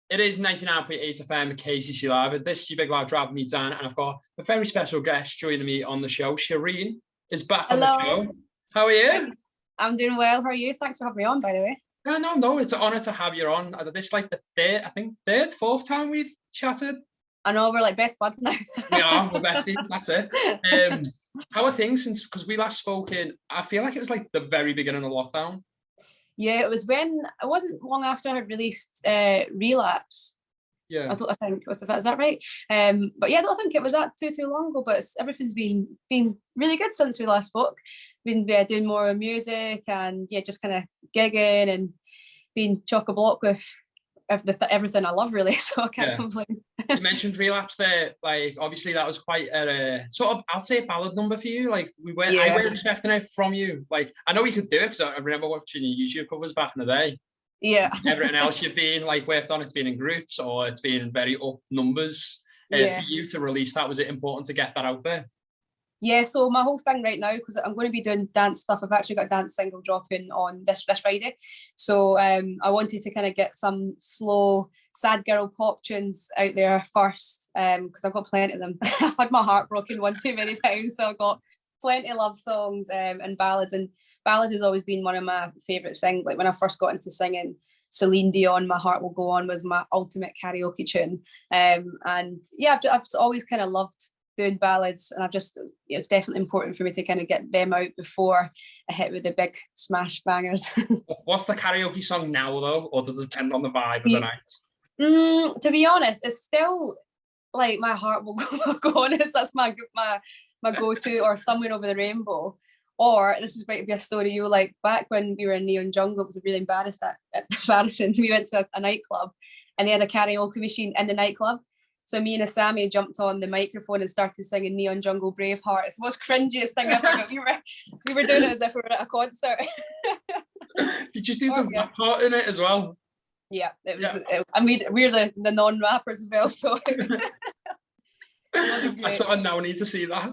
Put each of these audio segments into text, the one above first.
It is 99.8 FM KCC Live. This is your big loud driving me down, and I've got a very special guest joining me on the show. SHEREEN is back on the show. How are you? I'm doing well. How are you? Thanks for having me on, by the way. No, it's an honour to have you on. This is like the third, fourth time we've chatted. I know, we're like best buds now. We are, we're besties, that's it. How are things since, because we last spoke I feel like it was like the very beginning of lockdown. Yeah, it was when, it wasn't long after I had released Relapse. Yeah. I think, is that right? But yeah, I don't think it was that too long ago, but everything's been really good since we last spoke. Been doing more music and yeah, just kind of gigging and being chock-a-block with everything I love, really, so I can't complain. You mentioned Relapse there, like obviously that was quite a sort of, I'll say, a ballad number for you. Like I weren't expecting it from you. Like I know you could do it because I remember watching your YouTube covers back in the day. Yeah. Everything else you've been like worked on, it's been in groups or it's been very up numbers. For you to release that, was it important to get that out there? Yeah, so my whole thing right now, because I'm going to be doing dance stuff, I've actually got a dance single dropping on this Friday. So I wanted to kind of get some slow, sad girl pop tunes out there first, because I've got plenty of them. I've had my heart broken one too many times, so I've got plenty of love songs and ballads. And ballads has always been one of my favourite things. Like when I first got into singing, Celine Dion, My Heart Will Go On was my ultimate karaoke tune. And yeah, I've always kind of loved doing ballads, and it's definitely important for me to kind of get them out before I hit with the big smash bangers. What's the karaoke song now though, or does it depend on the vibe of the night? To be honest, it's still like My Heart Will Go On. That's my go-to, or Somewhere Over the Rainbow. Or this is might be a story you like, back when we were in Neon Jungle, it was really embarrassing. We went to a nightclub and they had a karaoke machine in the nightclub. So me and Asami jumped on the microphone and started singing Neon Jungle Braveheart. It's the most cringiest thing ever, but we were doing it as if we were at a concert. Did you do the rap part in it as well? Yeah, it was. And we're the non-rappers as well, so I sort of now need to see that.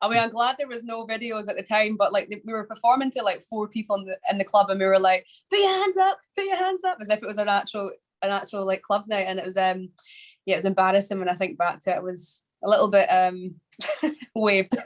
I mean, I'm glad there was no videos at the time, but like we were performing to like 4 people in the club, and we were like, "Put your hands up, as if it was an actual like club night. And it was it was embarrassing when I think back to it. It was a little bit waved.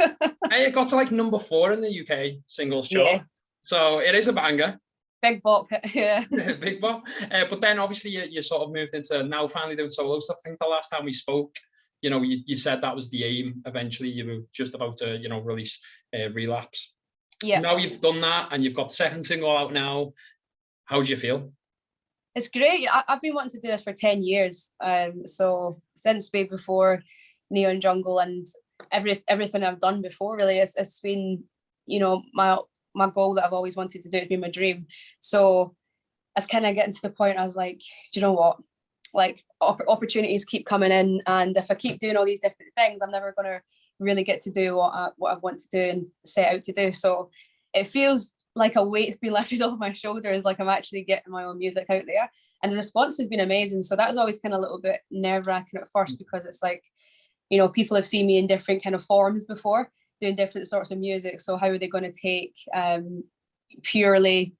Hey, it got to like number 4 in the UK singles chart, so it is a banger. Big bop, yeah. Big bop. But then obviously you sort of moved into now finally doing solo stuff. I think the last time we spoke, you know, you said that was the aim. Eventually you were just about to, you know, release Relapse. Yeah. Now you've done that and you've got the second single out now. How do you feel? It's great. I've been wanting to do this for 10 years. So since way before Neon Jungle and everything I've done before, really, it's been, you know, my goal that I've always wanted to do. It's been my dream. So it's kind of getting to the point I was like, do you know what? Like opportunities keep coming in, and if I keep doing all these different things, I'm never going to really get to do what I want to do and set out to do. So it feels like a weight's been lifted off my shoulders, like I'm actually getting my own music out there, and the response has been amazing. So that was always kind of a little bit nerve-wracking at first, because it's like, you know, people have seen me in different kind of forms before, doing different sorts of music. So how are they going to take purely,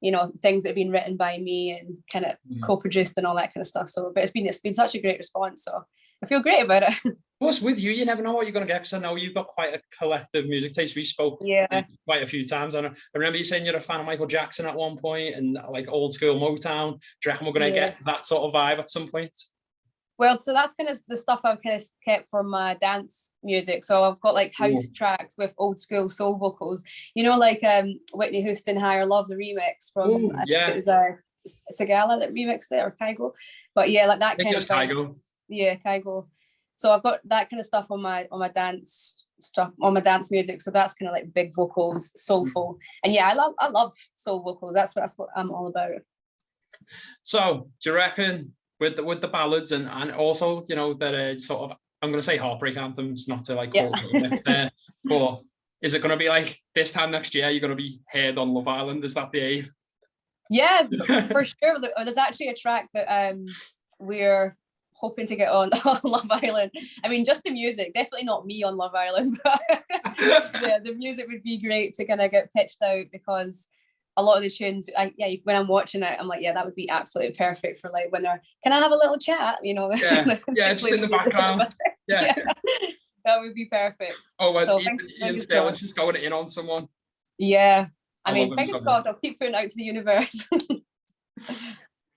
you know, things that have been written by me and kind of co-produced and all that kind of stuff. So, but it's been such a great response. So I feel great about it. Plus, with you never know what you're going to get, because I know you've got quite a collective music taste. We spoke quite a few times, and I remember you saying you're a fan of Michael Jackson at one point and like old school Motown. Do you reckon we're going to get that sort of vibe at some point? Well, so that's kind of the stuff I've kind of kept from my dance music. So I've got like house tracks with old school soul vocals. You know, like Whitney Houston, Higher Love, the remix from it was Sigala that remixed it, or Kygo. But yeah, like that kind of thing. Kygo. Yeah, Kygo. So I've got that kind of stuff on my dance stuff, on my dance music. So that's kind of like big vocals, soulful. And yeah, I love soul vocals. That's what I'm all about. So do you reckon with the ballads and also, you know, that sort of, I'm going to say heartbreak anthems, not to like call it, but is it going to be like this time next year you're going to be heard on Love Island? Is that the aim? Yeah, for sure. There's actually a track that we're hoping to get on Love Island. I mean, just the music, definitely not me on Love Island, but yeah, the music would be great to kind of get pitched out, because a lot of the tunes, when I'm watching it, I'm like, yeah, that would be absolutely perfect for like when they're, can I have a little chat? You know, Yeah, just in the background. Yeah. That would be perfect. Oh, and so Ian Sterling's just going in on someone. Yeah, I mean, love him fingers so crossed. much. I'll keep putting out to the universe.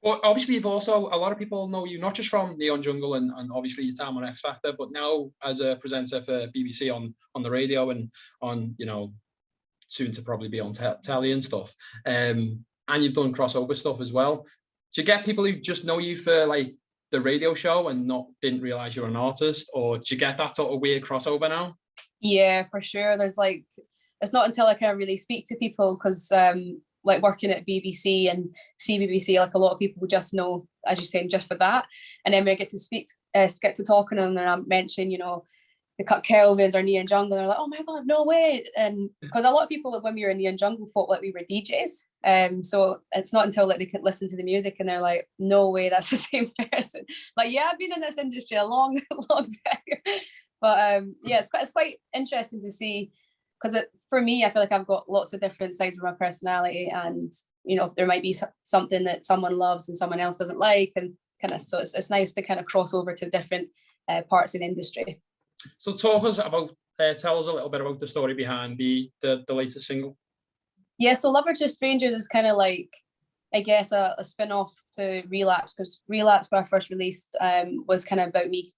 Well, obviously, you've also, a lot of people know you not just from Neon Jungle and obviously your time on X Factor, but now as a presenter for BBC on the radio and on, you know, soon to probably be on telly and stuff. And you've done crossover stuff as well. Do you get people who just know you for like the radio show and didn't realize you're an artist, or do you get that sort of weird crossover now? Yeah, for sure. There's like, it's not until I kind of really speak to people, because like working at BBC and CBBC, like a lot of people will just know, as you're saying, just for that. And then when I get to speak, get to talking to them, and I mention, you know, the Cutkelvins or Neon Jungle, they're like, oh my God, no way. And because a lot of people, when we were in Neon Jungle, thought that we were DJs. So it's not until like they can listen to the music and they're like, no way, that's the same person. Like, yeah, I've been in this industry a long, long time. But yeah, it's quite interesting to see, because for me, I feel like I've got lots of different sides of my personality, and you know, there might be something that someone loves and someone else doesn't like, and kind of, so it's nice to kind of cross over to different parts in the industry. So tell us a little bit about the story behind the latest single. Yeah, so Lover to Strangers is kind of like, I guess, a spin-off to Relapse, because Relapse, when I first released, was kind of about me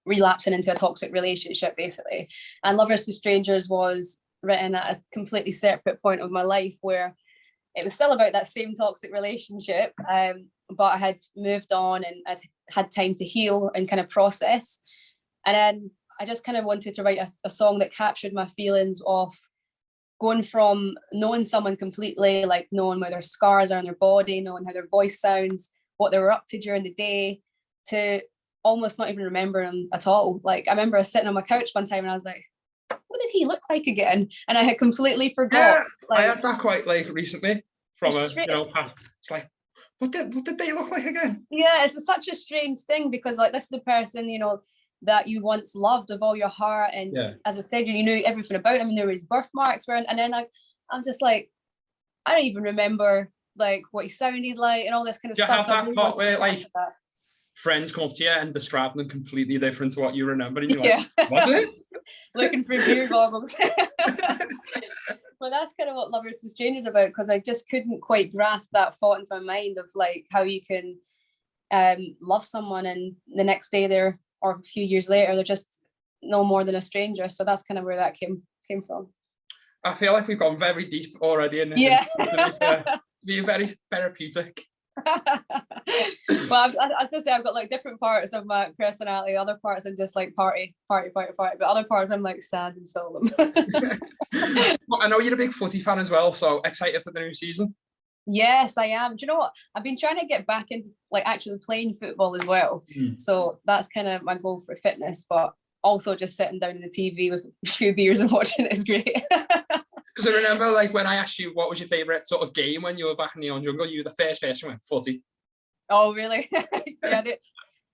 relapsing into a toxic relationship, basically. And Lovers to Strangers was written at a completely separate point of my life, where it was still about that same toxic relationship, but I had moved on and I'd had time to heal and kind of process. And then I just kind of wanted to write a song that captured my feelings of going from knowing someone completely, like knowing where their scars are on their body, knowing how their voice sounds, what they were up to during the day, to almost not even remember them at all. Like, I remember I was sitting on my couch one time and I was like, what did he look like again? And I had completely forgot. Yeah, like, I had that quite like recently from it's like, what did they look like again? Yeah, it's such a strange thing, because like, this is a person, you know, that you once loved with all your heart, and as I said, you knew everything about him, and there was birthmarks were, and then I'm just like, I don't even remember like what he sounded like and all this kind of stuff. Do you have that part where like friends come up to you and describe them completely different to what you remember, and you're like, was it? Looking for beer goggles. Well, that's kind of what Lovers to Strangers about, because I just couldn't quite grasp that thought into my mind of like how you can love someone and the next day or a few years later they're just no more than a stranger. So that's kind of where that came from. I feel like we've gone very deep already in this. Yeah. To be very therapeutic. Well, as I say, I've got like different parts of my personality. Other parts I'm just like party, but other parts I'm like sad and solemn. Well, I know you're a big footy fan as well, so excited for the new season? Yes, I am. Do you know what? I've been trying to get back into like actually playing football as well. So that's kind of my goal for fitness, but also just sitting down on the TV with a few beers and watching it is great. Because I remember like when I asked you what was your favourite sort of game when you were back in Neon Jungle, you were the first person who went footy. Oh, really? Yeah,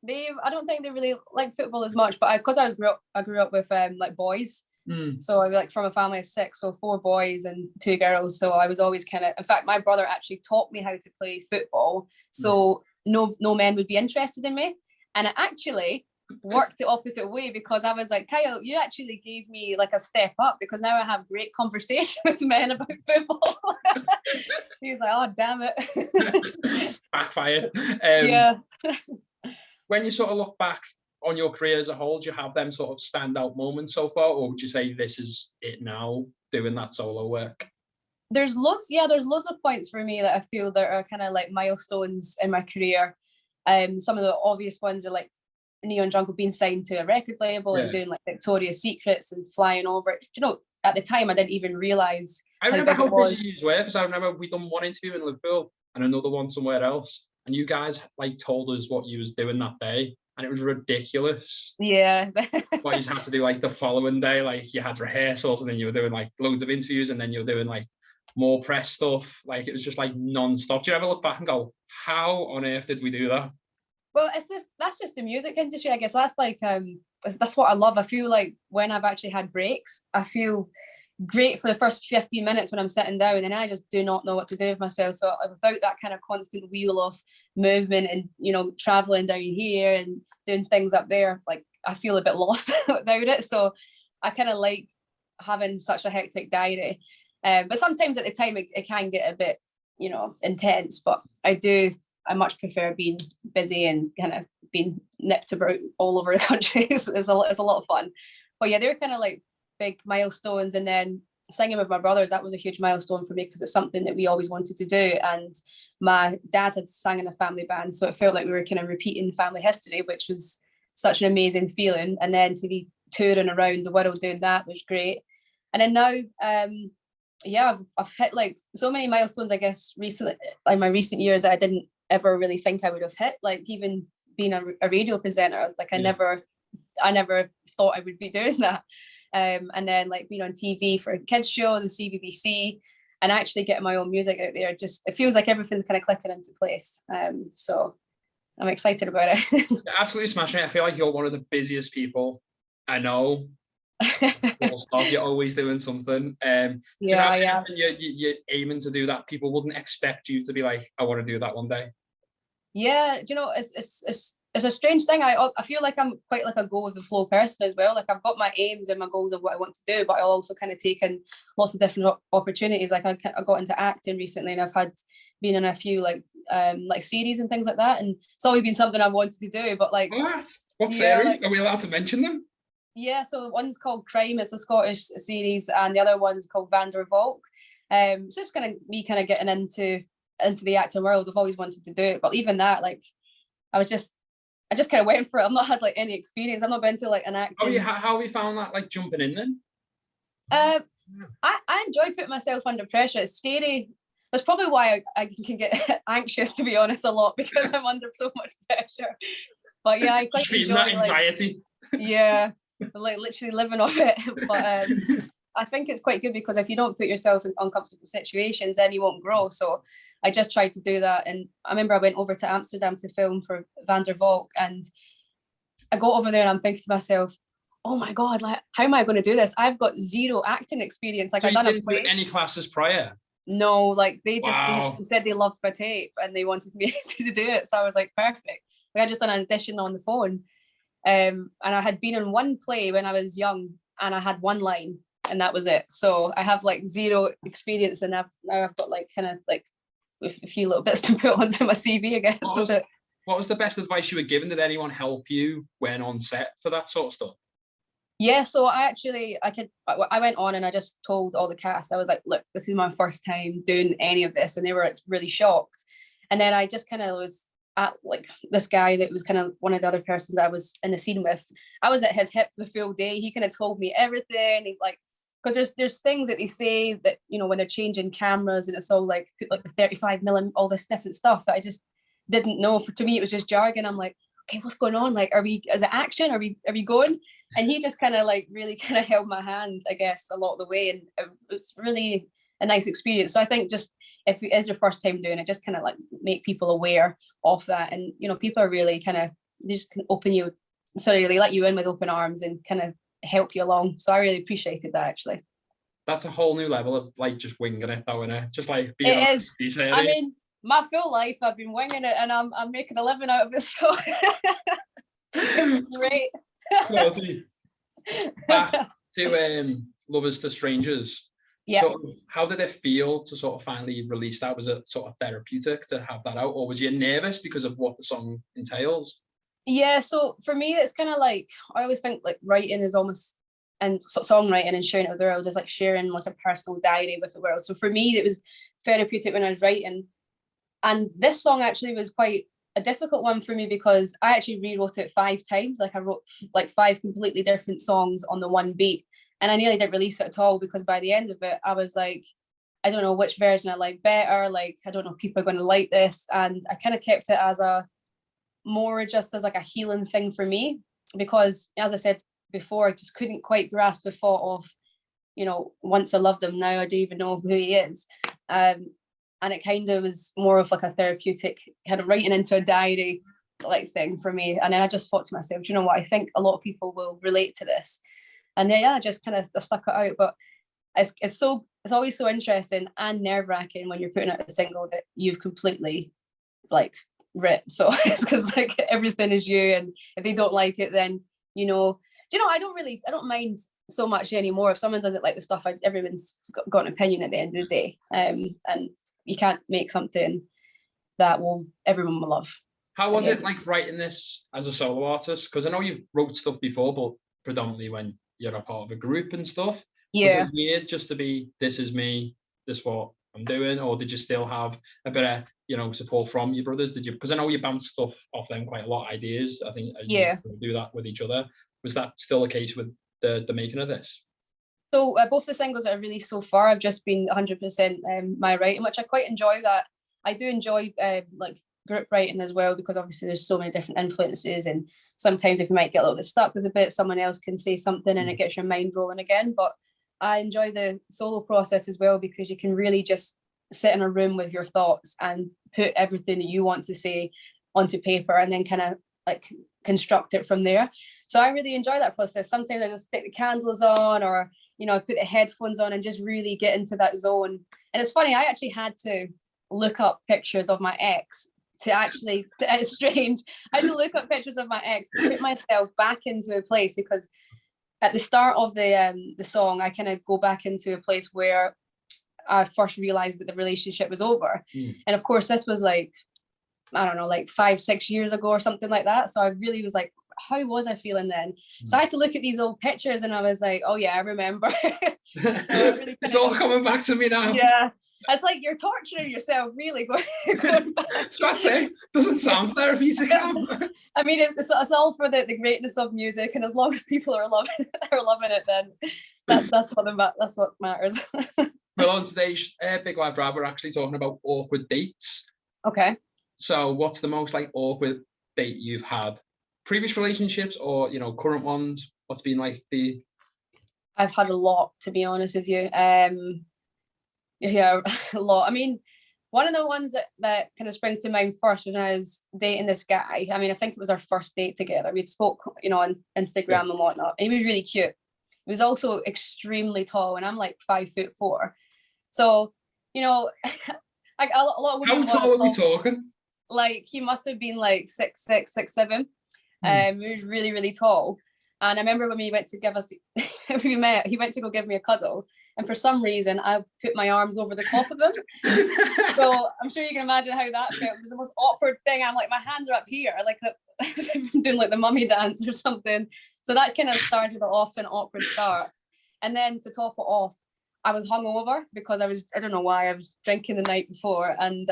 they I don't think they really like football as much, but because I grew up with like boys. So I like from a family of 6, so 4 boys and 2 girls. So I was always kind of, in fact, my brother actually taught me how to play football. So no men would be interested in me. And it actually worked the opposite way, because I was like, Kyle, you actually gave me like a step up, because now I have great conversation with men about football. He's like, oh, damn it. Backfired. Yeah. When you sort of look back on your career as a whole, do you have them sort of standout moments so far, or would you say this is it now, doing that solo work? There's loads of points for me that I feel that are kind of like milestones in my career. Some of the obvious ones are like Neon Jungle being signed to a record label and doing like Victoria's Secrets and flying over it. You know, at the time I didn't even realise. I remember how busy you were, because I remember we done one interview in Liverpool and another one somewhere else, and you guys like told us what you was doing that day. And it was ridiculous. Yeah. What you had to do like the following day, like you had rehearsals and then you were doing like loads of interviews and then you were doing like more press stuff. Like it was just like non-stop. Do you ever look back and go, how on earth did we do that? Well, that's just the music industry, I guess. That's like that's what I love. I feel like when I've actually had breaks, I feel great for the first 15 minutes when I'm sitting down, and I just do not know what to do with myself. So without that kind of constant wheel of movement and, you know, traveling down here and doing things up there, like I feel a bit lost without it. So I kind of like having such a hectic diary. But sometimes at the time it can get a bit, you know, intense, but I much prefer being busy and kind of being nipped about all over the country. It's a lot of fun. But yeah, they're kind of like big milestones. And then singing with my brothers, that was a huge milestone for me because it's something that we always wanted to do. And my dad had sang in a family band, so it felt like we were kind of repeating family history, which was such an amazing feeling. And then to be touring around the world doing that was great. And then now, yeah, I've hit like so many milestones, I guess, recently, like my recent years, that I didn't ever really think I would have hit. Like even being a radio presenter, I was like, I never thought I would be doing that. And then like being on TV for kids shows and CBBC, and actually getting my own music out there, just it feels like everything's kind of clicking into place. So I'm excited about it. You're absolutely smashing it. I feel like you're one of the busiest people I know. You're always doing something. Do you have anything you're aiming to do that people wouldn't expect you to be like, I want to do that one day? Yeah, do you know, it's a strange thing. I feel like I'm quite like a go with the flow person as well. Like I've got my aims and my goals of what I want to do, but I'll also kind of take in lots of different opportunities. Like I got into acting recently, and I've been in a few like series and things like that, and it's always been something I wanted to do. But like, what series? Are we allowed to mention them? Yeah, so one's called Crime, it's a Scottish series, and the other one's called Van der Valk. It's just kind of me kind of getting into the acting world. I've always wanted to do it, but even that, like, I just kind of went for it. I've not had like any experience. I've not been to like an acting. How have you found that, like jumping in then? I enjoy putting myself under pressure. It's scary. That's probably why I can get anxious, to be honest, a lot, because I'm under so much pressure. But yeah, I quite enjoy that anxiety. Like, yeah. Like literally living off it. But I think it's quite good, because if you don't put yourself in uncomfortable situations, then you won't grow. So I just tried to do that. And I remember I went over to Amsterdam to film for Van der Valk, and I got over there and I'm thinking to myself, oh my God, like, how am I going to do this? I've got zero acting experience. Like, so I've done a play. Any classes prior? No, like they just they said they loved my tape and they wanted me to do it. So I was like, perfect. Like, I just done an audition on the phone. And I had been in one play when I was young, and I had one line, and that was it. So I have like zero experience, and now I've got like kind of like a few little bits to put onto my CV, I guess. What was the best advice you were given? Did anyone help you when on set for that sort of stuff? Yeah, so I went on and I just told all the cast, I was like, look, this is my first time doing any of this, and they were really shocked. And then I just kind of was at like this guy that was kind of one of the other persons that I was in the scene with. I was at his hip the full day. He kind of told me everything. He like, because there's things that they say that, you know, when they're changing cameras and it's all like put like the 35mm, all this different stuff that I just didn't know. To me, it was just jargon. I'm like, okay, what's going on? Like, is it action? Are we going? And he just kind of like really kind of held my hand, I guess, a lot of the way. And it was really a nice experience. So I think just if it is your first time doing it, just kind of like make people aware of that. And, you know, people are really kind of, they just can they let you in with open arms and kind of help you along. So I really appreciated that, actually. That's a whole new level of like just winging it, though, innit? Just like being it is. I mean, my full life I've been winging it, and I'm making a living out of it. So it's great. Back to Lovers to Strangers. Yeah. So how did it feel to sort of finally release that? Was it sort of therapeutic to have that out, or was you nervous because of what the song entails? Yeah, so for me, it's kind of like, I always think like writing is almost, and songwriting and sharing it with the world is like sharing like a personal diary with the world. So for me, it was therapeutic when I was writing. And this song actually was quite a difficult one for me, because I actually rewrote it 5 times. Like I wrote like 5 completely different songs on the one beat. And I nearly didn't release it at all, because by the end of it, I was like, I don't know which version I like better. Like, I don't know if people are going to like this. And I kind of kept it as just as like a healing thing for me, because as I said before, I just couldn't quite grasp the thought of, you know, once I loved him, now I don't even know who he is. And it kind of was more of like a therapeutic kind of writing into a diary like thing for me. And then I just thought to myself, do you know what? I think a lot of people will relate to this. And then I just kind of stuck it out. But it's always so interesting and nerve-wracking when you're putting out a single that you've completely like writ. So it's because like everything is you, and if they don't like it, then I don't mind so much anymore. If someone doesn't like the stuff, everyone's got an opinion at the end of the day, and you can't make something that everyone will love. How was it like writing this as a solo artist? Because I know you've wrote stuff before, but predominantly when you're a part of a group and stuff. Yeah. Was it weird just to be, this is me, this is what I'm doing, or did you still have a bit of support from your brothers? Did you? Because I know you bounce stuff off them quite a lot, ideas. I think you do that with each other. Was that still the case with the making of this? So both the singles that I've released so far have just been 100% my writing, which I quite enjoy. That I do enjoy like group writing as well, because obviously there's so many different influences, and sometimes if you might get a little bit stuck with a bit, someone else can say something and it gets your mind rolling again. But I enjoy the solo process as well, because you can really just sit in a room with your thoughts and put everything that you want to say onto paper and then kind of like construct it from there. So I really enjoy that process. Sometimes I just stick the candles on, or put the headphones on and just really get into that zone. And it's funny, I actually had to look up pictures of my ex it's strange. I had to look up pictures of my ex to put myself back into a place, because at the start of the song, I kind of go back into a place where I first realized that the relationship was over. And of course, this was like, I don't know, like 5-6 years ago or something like that. So I really was like, how was I feeling then? So I had to look at these old pictures and I was like, oh yeah, I remember. So really it's all coming back to me now. Yeah. It's like you're torturing yourself, really, going back. That's it. Doesn't sound therapeutic. I mean, it's all for the greatness of music, and as long as people are loving it, then that's what matters. Well, on today's Big Lad Brad, we're actually talking about awkward dates. Okay. So, what's the most like awkward date you've had? Previous relationships, or current ones? What's been like the? I've had a lot, to be honest with you. Yeah, a lot. I mean, one of the ones that kind of springs to mind first when I was dating this guy. I mean, I think it was our first date together. We'd spoke, on Instagram and whatnot. And he was really cute. He was also extremely tall, and I'm like 5'4". So, like a lot of women. How tall are we talking? Like he must have been like 6'6", 6'7". He was really, really tall. And I remember when we went to we met, he went to go give me a cuddle. And for some reason, I put my arms over the top of him. So I'm sure you can imagine how that felt. It was the most awkward thing. I'm like, my hands are up here, like doing like the mummy dance or something. So that kind of started off to an awkward start. And then to top it off, I was hungover because I don't know why, I was drinking the night before. And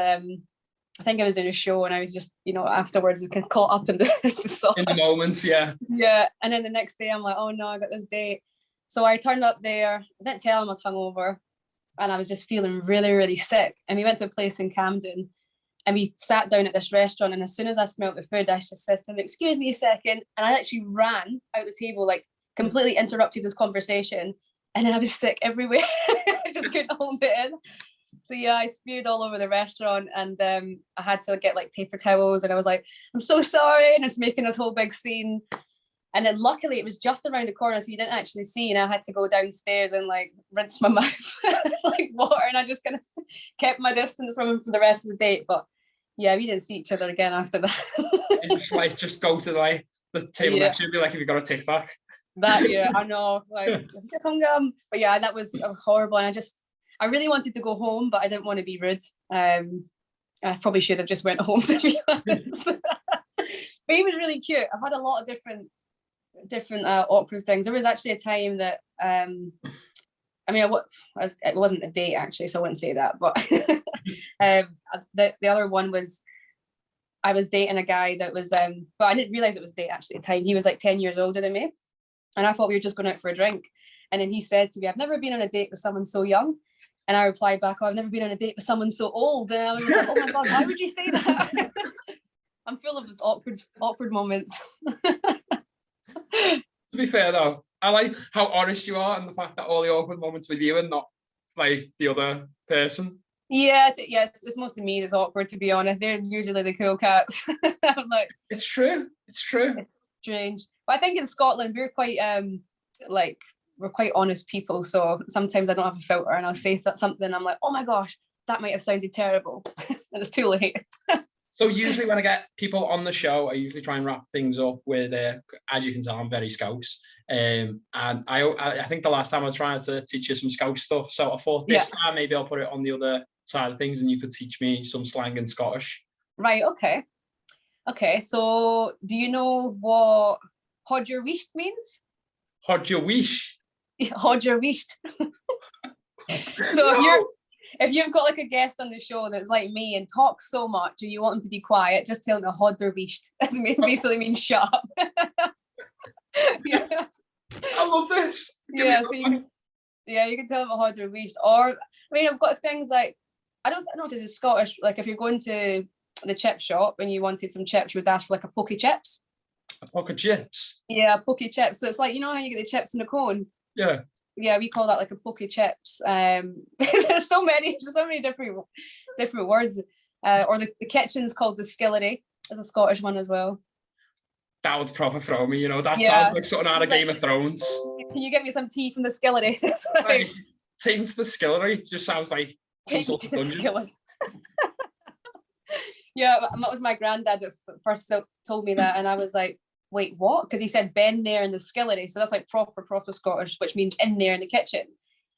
I think I was doing a show, and I was just, afterwards kind of caught up in the sauce. In the moments, yeah. Yeah. And then the next day I'm like, oh no, I got this date. So I turned up there. I didn't tell him I was hungover, and I was just feeling really, really sick. And we went to a place in Camden, and we sat down at this restaurant. And as soon as I smelled the food, I just said to him, excuse me a second. And I actually ran out the table, like completely interrupted this conversation. And then I was sick everywhere. I just couldn't hold it in. So yeah, I spewed all over the restaurant, and I had to get like paper towels, and I was like, I'm so sorry. And I was making this whole big scene. And then luckily it was just around the corner, so you didn't actually see, and I had to go downstairs and like rinse my mouth like water, and I just kind of kept my distance from him for the rest of the date. But yeah, we didn't see each other again after that. just go to the table next to you and be like, have you got a TikTok? That, yeah, I know, like get some gum. But yeah, that was horrible, and I really wanted to go home, but I didn't want to be rude. I probably should have just went home, to be honest. But he was really cute. I've had a lot of different awkward things. There was actually a time that it wasn't a date actually, so I wouldn't say that, but the other one was, I was dating a guy that was but I didn't realize it was a date actually at the time. He was like 10 years older than me, and I thought we were just going out for a drink. And then he said to me, I've never been on a date with someone so young. And I replied back, oh, I've never been on a date with someone so old. And I was like, oh my God, why would you say that? I'm full of those awkward moments. To be fair though, I like how honest you are, and the fact that all the awkward moments with you and not like the other person. Yeah, it's mostly me that's awkward, to be honest. They're usually the cool cats. I'm like, it's true. It's strange. But I think in Scotland we're quite like we're quite honest people, so sometimes I don't have a filter and I'll say something and I'm like, oh my gosh, that might have sounded terrible. And it's too late. So usually when I get people on the show, I usually try and wrap things up with, as you can tell, I'm very Scouse. And I think the last time I was trying to teach you some Scouse stuff. So I thought this time maybe I'll put it on the other side of things and you could teach me some slang in Scottish. Right, okay. Okay, so do you know what Hod your Wisht means? Hod your wish? Hod your Wisht. So No! if you've got like a guest on the show that's like me and talks so much and you want them to be quiet, just tell them to Hod their Wisht. That basically means shut up. Yeah. I love this. Yeah, so you can tell them to Hod their Wisht. Or, I mean, I've got things like, I don't know if this is Scottish, like if you're going to the chip shop and you wanted some chips, you would ask for like a Pokey chips. A Pokey chips? Yeah, Pokey chips. So it's like, you know how you get the chips in a cone? Yeah. Yeah, we call that like a Pokey chips. There's so many different words. Or the kitchen's called the skillery. Is a Scottish one as well. That would proper throw me, you know. That sounds like something out of Game of Thrones. Can you get me some tea from the skillery? Like, taking to the skillery, it just sounds like some sort of dungeon. Yeah, that was my granddad that first told me that, and I was like, wait, what? Because he said "ben there in the skillery," so that's like proper Scottish, which means in there in the kitchen.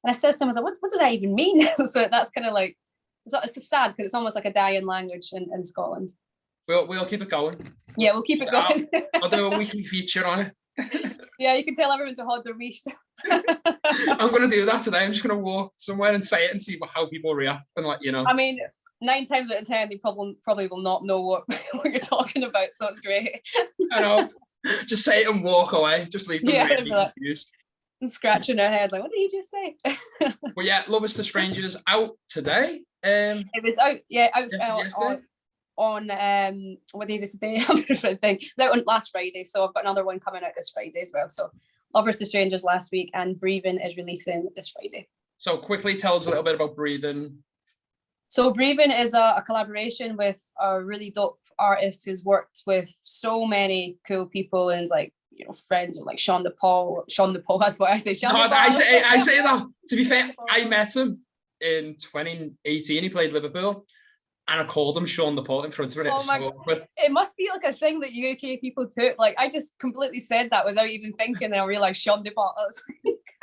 And I said to him, I was like, what does that even mean? So that's kind of like, it's just sad because it's almost like a dying language in Scotland. We'll keep it going. Yeah, we'll keep it going. I'll do a weekly feature on it. Yeah, you can tell everyone to Hod their Wisht. I'm going to do that today. I'm just going to walk somewhere and say it and see how people react and let you know. I mean, 9 times out of 10, they probably will not know what you're talking about, so it's great. I know. Just say it and walk away. Just leave them really confused. And scratching their head like, what did he just say? Well, yeah, Love Is to Strangers out today. It was out, on what day is it today? It's out on last Friday, so I've got another one coming out this Friday as well. So Love Is to Strangers last week, and Breathing is releasing this Friday. So quickly tell us a little bit about Breathing. So Breathing is a collaboration with a really dope artist who's worked with so many cool people and is like, you know, friends with like Sean the Paul, that's what I say. I say that. To be fair, I met him in 2018. He played Liverpool. And I called him Sean the Paul in front of it. It must be like a thing that UK people took. Like, I just completely said that without even thinking, and I realised Sean the Paul.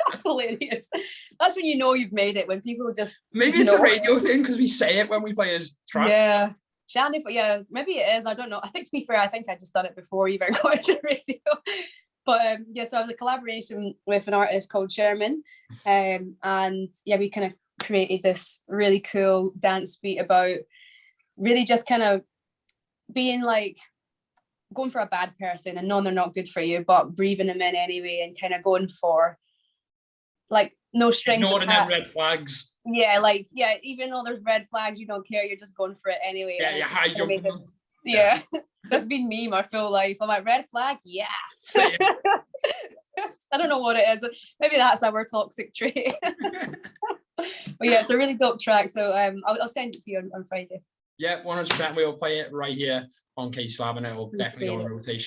That's hilarious. That's when you know you've made it, when people just... Maybe it's a radio thing, because we say it when we play his track. Yeah. Yeah, maybe it is. I don't know. I think, to be fair, I think I just done it before you even got into radio. But yeah, so I was a collaboration with an artist called SHEREEN. And yeah, we kind of created this really cool dance beat about really just kind of being like going for a bad person and knowing they're not good for you, but breathing them in anyway and kind of going for like no strings attached. Ignoring them red flags. Yeah, like, yeah, even though there's red flags, you don't care, you're just going for it anyway. Yeah, you're high jumping them. Yeah, that's been me my full life. I'm like, red flag, yes. I don't know what it is. Maybe that's our toxic trait. But yeah, it's a really dope track. So I'll send it to you on Friday. Yeah, 100%. We'll play it right here on K-Slab and it will definitely go on rotation.